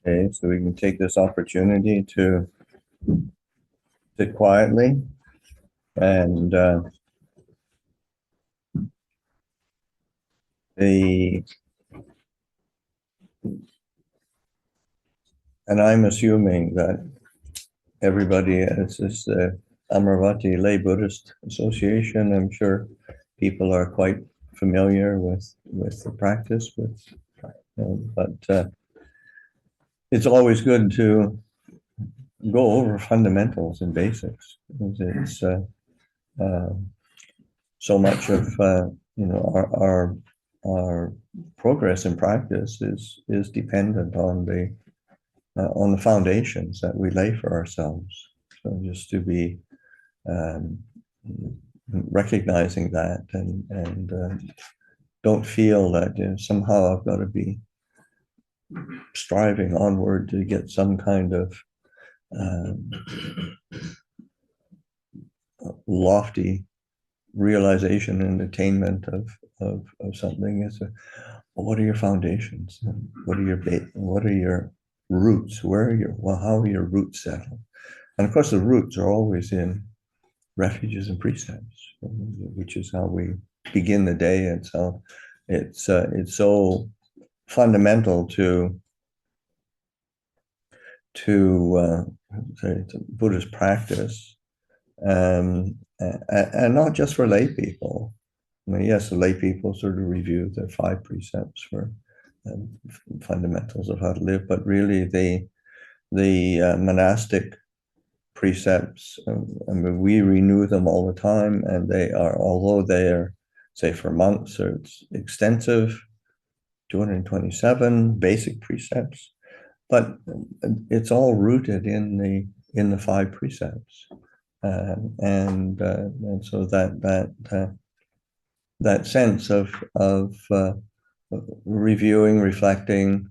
Okay, so we can take this opportunity to sit quietly and I'm assuming that everybody is the Amaravati Lay Buddhist Association. I'm sure people are quite familiar with the practice, but it's always good to go over fundamentals and basics. It's so much of our progress in practice is dependent on the foundations that we lay for ourselves. So just to be recognizing that and don't feel that somehow I've got to be striving onward to get some kind of lofty realization and attainment of something. Is what are your foundations? What are your roots? How are your roots settled? And of course, the roots are always in refuges and precepts, which is how we begin the day. And so it's so fundamental to Buddhist practice, and not just for lay people. I mean, yes, the lay people sort of review the 5 precepts for fundamentals of how to live, but really the monastic precepts, I mean, we renew them all the time, and although they are, say, for monks, it's extensive, 227 basic precepts, but it's all rooted in the 5 precepts, and so that sense of reviewing, reflecting.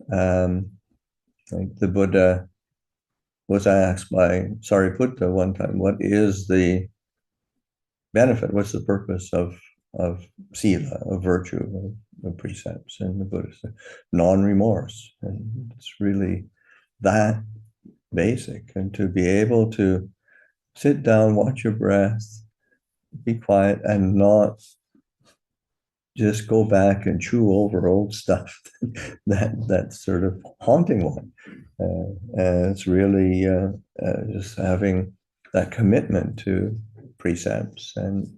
Like the Buddha was asked by Sariputta one time, what is the benefit? What's the purpose of sila, of virtue, of precepts? And the Buddha said, non-remorse. And it's really that basic. And to be able to sit down, watch your breath, be quiet, and not just go back and chew over old stuff that's sort of haunting one. It's really just having that commitment to precepts, and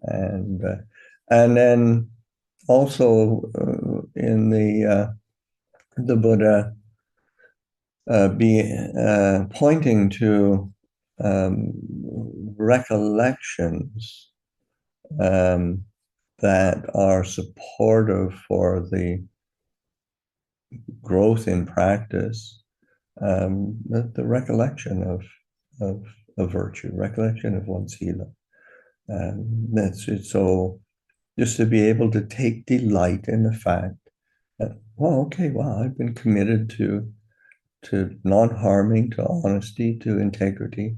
then also in the Buddha be pointing to recollections that are supportive for the growth in practice, the recollection of virtue, recollection of one's sila. That's it. So just to be able to take delight in the fact that, I've been committed to non-harming, to honesty, to integrity,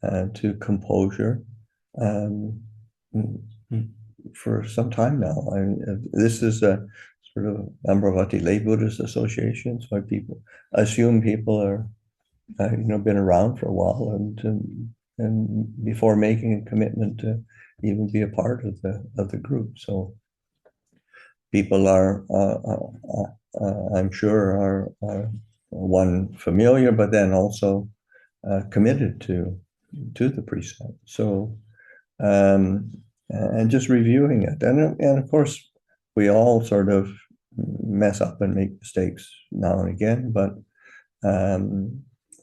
to composure, for some time now. This is a sort of Amaravati Lay Buddhist Association, so I assume people are, been around for a while, and before making a commitment to even be a part of the group. So people are, I'm sure, are one familiar, but then also committed to the precept. So and just reviewing it, and of course we all sort of mess up and make mistakes now and again, but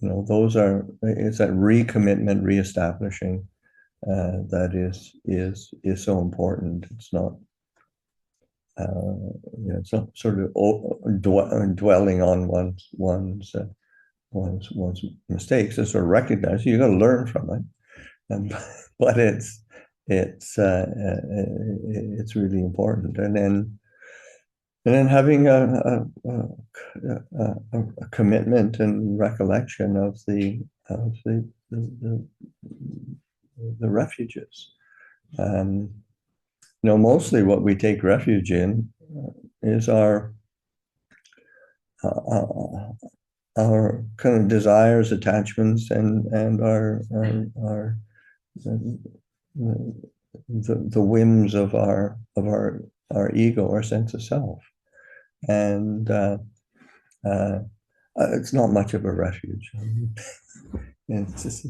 it's that recommitment, reestablishing that is so important. It's not it's not sort of dwelling on one's mistakes. It's sort of recognize you got to learn from it, but it's really important. And then having a commitment and recollection of the refuges. Mostly what we take refuge in is our our kind of desires, attachments, and our the whims of our ego, our sense of self, and it's not much of a refuge. It's just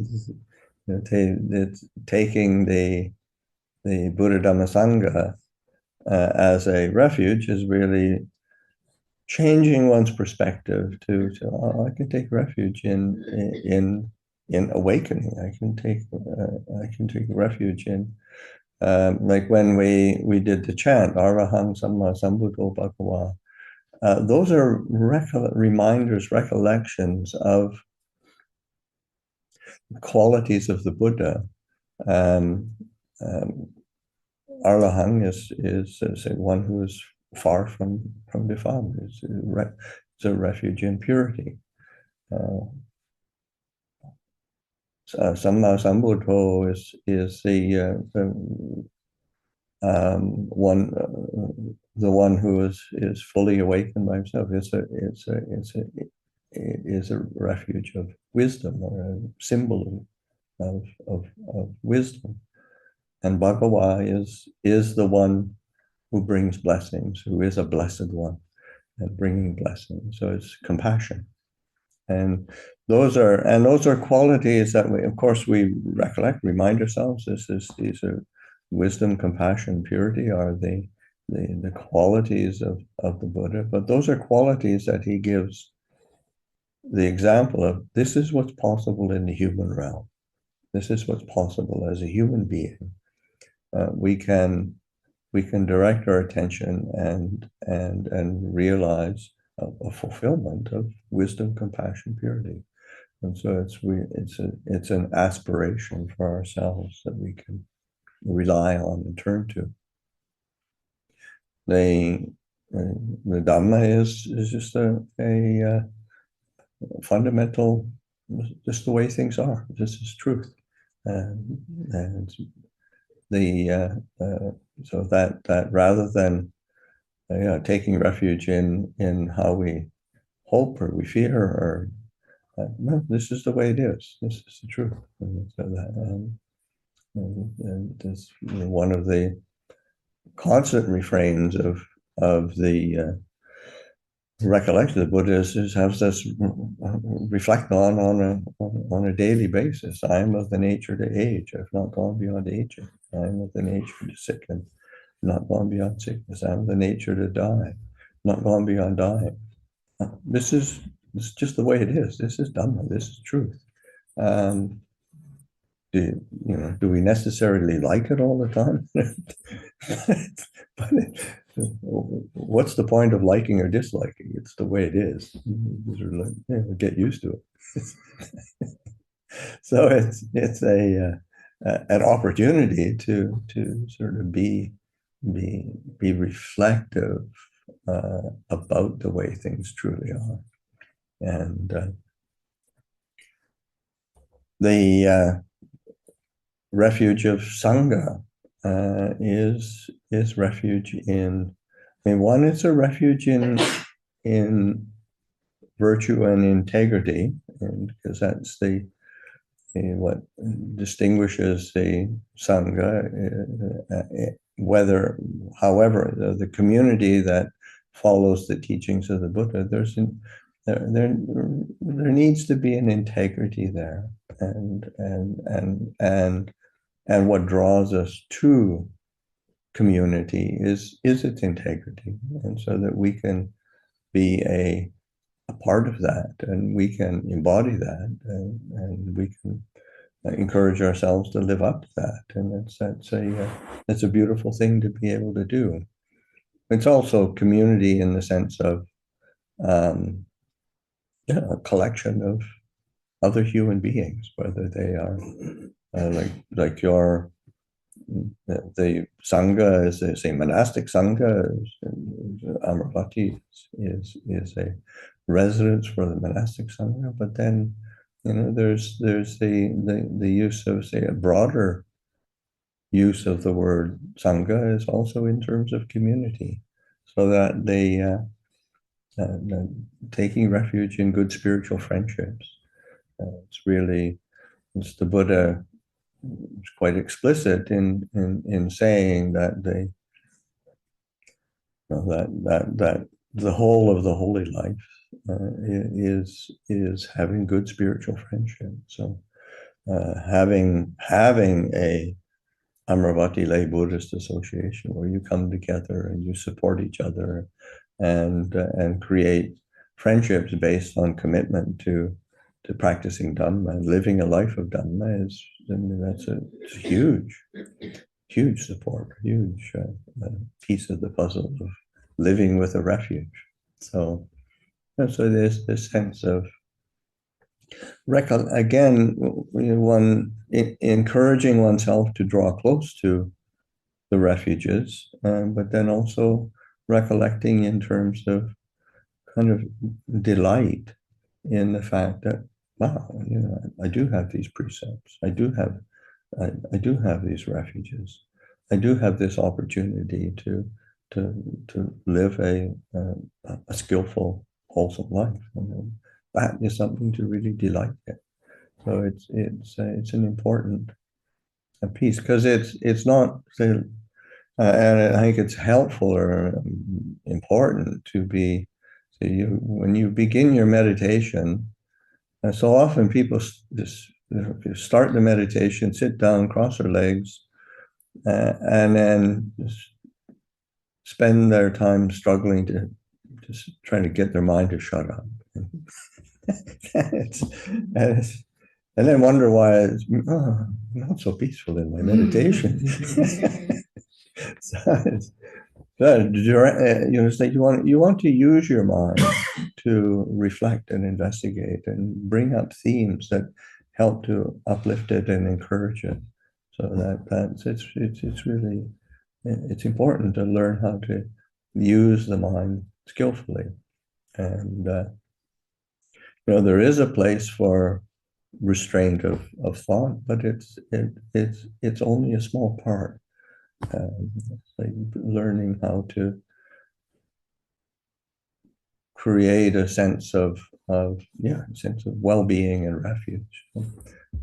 it's taking the Buddha Dhamma Sangha as a refuge is really changing one's perspective to oh, I can take refuge in awakening. I can take refuge in like when we did the chant Arahang Samma Sambuddho Bhagava. Those are reminders, recollections of qualities of the Buddha. Um, um, Arahang is one who is far from defilement. It's a refuge in purity. Samma Sambuddho is the one who is fully awakened by himself. It's a refuge of wisdom, or a symbol of wisdom. And Bhagava is the one who brings blessings, who is a blessed one and bringing blessings. So it's compassion. And those are qualities that we, of course, we recollect, remind ourselves. These are wisdom, compassion, purity are the qualities of the Buddha. But those are qualities that he gives the example of. This is what's possible in the human realm. This is what's possible as a human being. We can direct our attention and realize a fulfillment of wisdom, compassion, purity. And so it's an aspiration for ourselves that we can rely on and turn to. The Dhamma is just a fundamental, just the way things are. This is truth, and so that rather than taking refuge in how we hope or we fear or no, this is the way it is. This is the truth. And so and it's one of the constant refrains of the recollection of the Buddha is has us reflect on a daily basis. I am of the nature to age. I've not gone beyond aging. I am of the nature to sicken, not gone beyond sickness. I am of the nature to die, not gone beyond dying. This is just the way it is. This is Dhamma. This is truth. Do we necessarily like it all the time? But what's the point of liking or disliking? It's the way it is. Get used to it. So it's an opportunity to sort of be reflective about the way things truly are, and the refuge of Sangha is refuge in. I mean, one is a refuge in virtue and integrity, and because that's what distinguishes the Sangha. However, the community that follows the teachings of the Buddha, there needs to be an integrity there, and what draws us to community is its integrity, and so that we can be a part of that, and we can embody that, and we can encourage ourselves to live up to that, and that's a beautiful thing to be able to do. It's also community in the sense of a collection of other human beings, whether they are like the Sangha is a monastic Sangha. Amaravati is a residence for the monastic Sangha, but then there's the use of, say, a broader use of the word Sangha is also in terms of community, so that taking refuge in good spiritual friendships. It's the Buddha is quite explicit in saying that that the whole of the holy life is having good spiritual friendship. So having a Amaravati Lay Buddhist Association where you come together and you support each other and create friendships based on commitment to practicing Dhamma and living a life of Dhamma is, I mean, that's it's huge support, huge piece of the puzzle of living with a refuge. So there's this sense of again, one encouraging oneself to draw close to the refuges, but then also recollecting in terms of kind of delight in the fact that, wow, I do have these precepts. I do have these refuges. I do have this opportunity to live a skillful, wholesome life. And that is something to really delight in. So it's an important piece because it's not, and I think it's helpful or important to be. So when you begin your meditation, so often people just start the meditation, sit down, cross their legs, and then just spend their time struggling to just trying to get their mind to shut up. And then wonder why it's not so peaceful in my meditation. You want to use your mind to reflect and investigate and bring up themes that help to uplift it and encourage it. So it's really important to learn how to use the mind skillfully. And there is a place for restraint of thought, but it's only a small part. Like learning how to create a sense of well-being and refuge.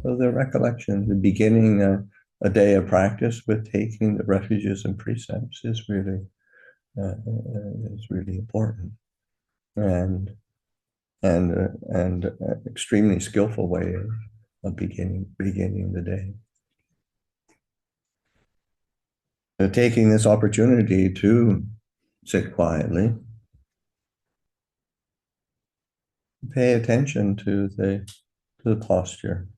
So the recollection, the beginning a day of practice with taking the refuges and precepts is really important, and extremely skillful way of beginning the day. So taking this opportunity to sit quietly, pay attention to the posture.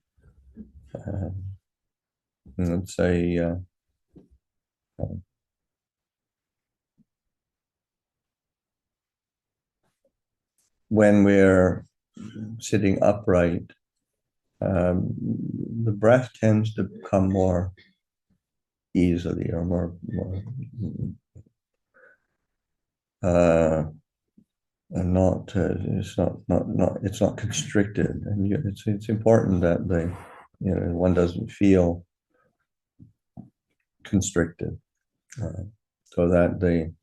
Let's say when we're sitting upright, the breath tends to come more easily or more and not it's not constricted, and it's important that one doesn't feel constricted, so that the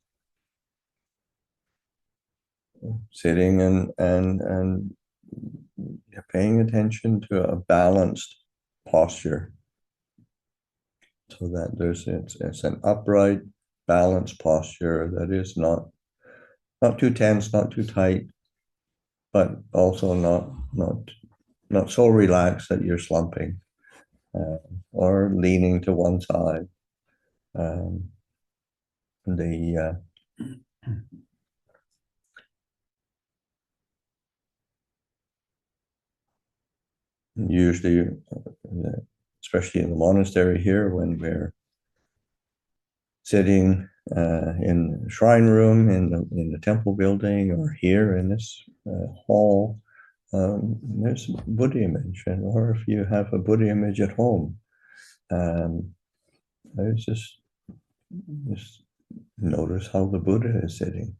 sitting and paying attention to a balanced posture, so that it's an upright, balanced posture that is not too tense, not too tight, but also not so relaxed that you're slumping or leaning to one side. Usually, especially in the monastery here, when we're sitting in the shrine room in the temple building, or here in this hall, there's a Buddha image, or if you have a Buddha image at home, I just notice how the Buddha is sitting.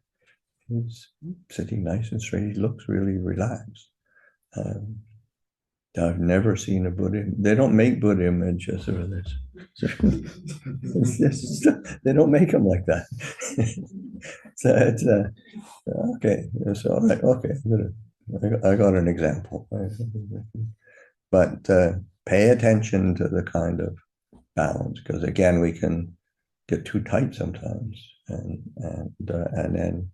He's sitting nice and straight. He looks really relaxed. I've never seen a Buddha. They don't make Buddha images of this. They don't make them like that. So it's okay. It's all right. Okay, I got an example. But pay attention to the kind of balance, because again, we can get too tight sometimes, and then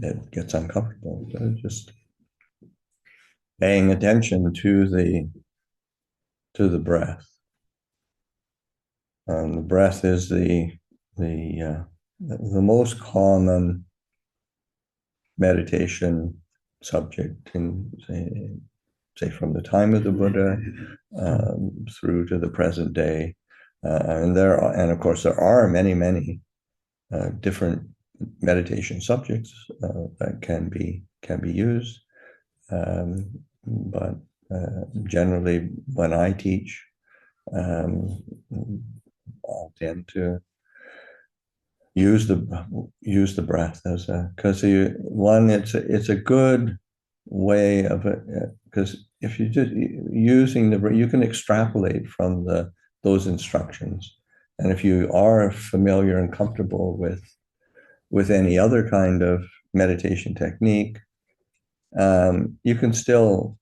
it gets uncomfortable. So just paying attention to the breath. The breath is the most common meditation subject in say from the time of the Buddha through to the present day, and of course there are many different meditation subjects that can be used, but generally when I teach, um, I'll tend to use the breath as a, because it's a good way of it, because if you just using the, you can extrapolate from those instructions, and if you are familiar and comfortable with any other kind of meditation technique, you can still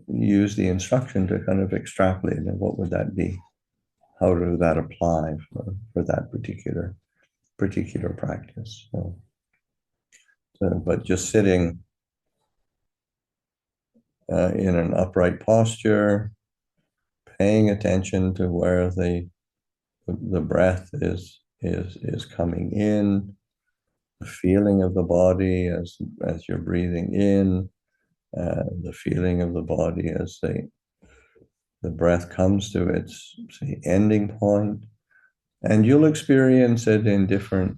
use the instruction to kind of extrapolate, and what would that be? How does that apply for that particular practice? But just sitting in an upright posture, paying attention to where the breath is coming in, the feeling of the body as you're breathing in, the feeling of the body as the breath comes to its, say, ending point. And you'll experience it in different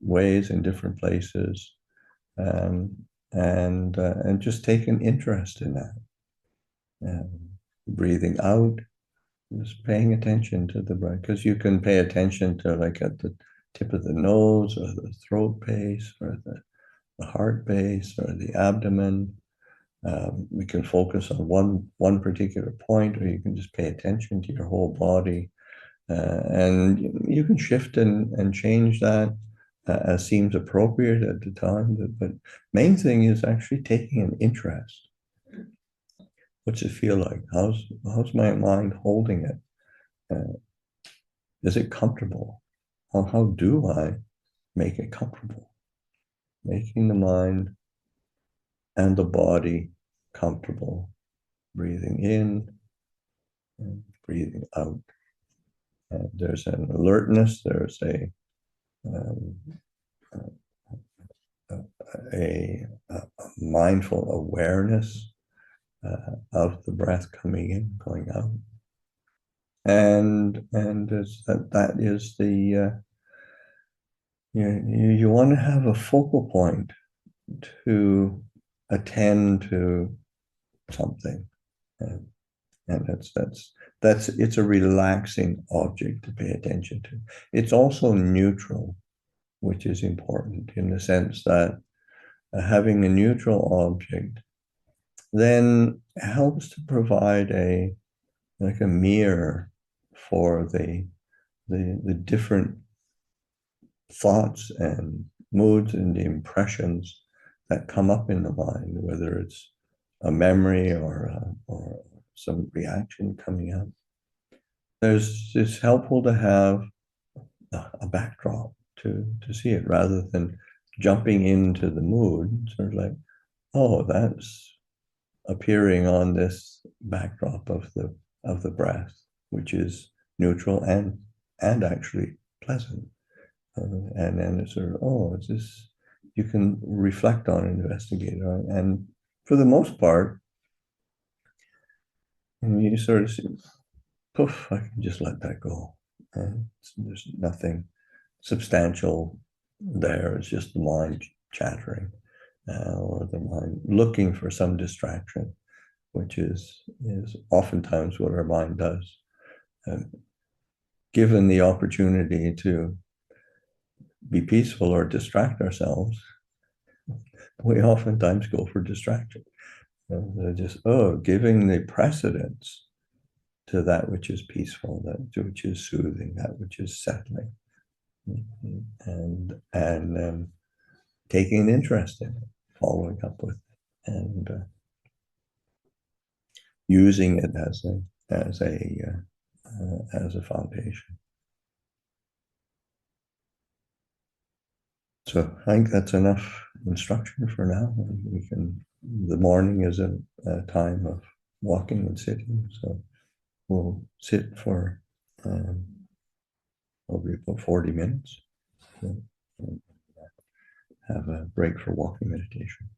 ways, in different places, and just take an interest in that. Breathing out, just paying attention to the breath, because you can pay attention to, like, at the tip of the nose or the throat base or the heart base or the abdomen. We can focus on one particular point, or you can just pay attention to your whole body, and you can shift and change that as seems appropriate at the time. But main thing is actually taking an interest. What's it feel like? How's my mind holding it? Is it comfortable? How do I make it comfortable? Making the mind and the body comfortable, breathing in and breathing out. And there's an alertness, there's um, a mindful awareness of the breath coming in, going out. And that is the you want to have a focal point to attend to something, and that's it's a relaxing object to pay attention to. It's also neutral, which is important in the sense that having a neutral object then helps to provide like a mirror for the different thoughts and moods and the impressions that come up in the mind, whether it's a memory or some reaction coming up. It's helpful to have a backdrop to see it, rather than jumping into the mood, sort of like, oh, that's appearing on this backdrop of the breath, which is neutral and actually pleasant. And then it's sort of, oh, it's this, you can reflect on and investigate on. And for the most part, you sort of see, poof, I can just let that go. And there's nothing substantial there. It's just the mind chattering, or the mind looking for some distraction, which is oftentimes what our mind does. Given the opportunity to be peaceful or distract ourselves, we oftentimes go for distraction. Just giving the precedence to that which is peaceful, that which is soothing, that which is settling. and taking an interest in it, following up with it, and using it as a foundation. So I think that's enough instruction for now. The morning is a time of walking and sitting, so we'll sit for probably about 40 minutes and have a break for walking meditation.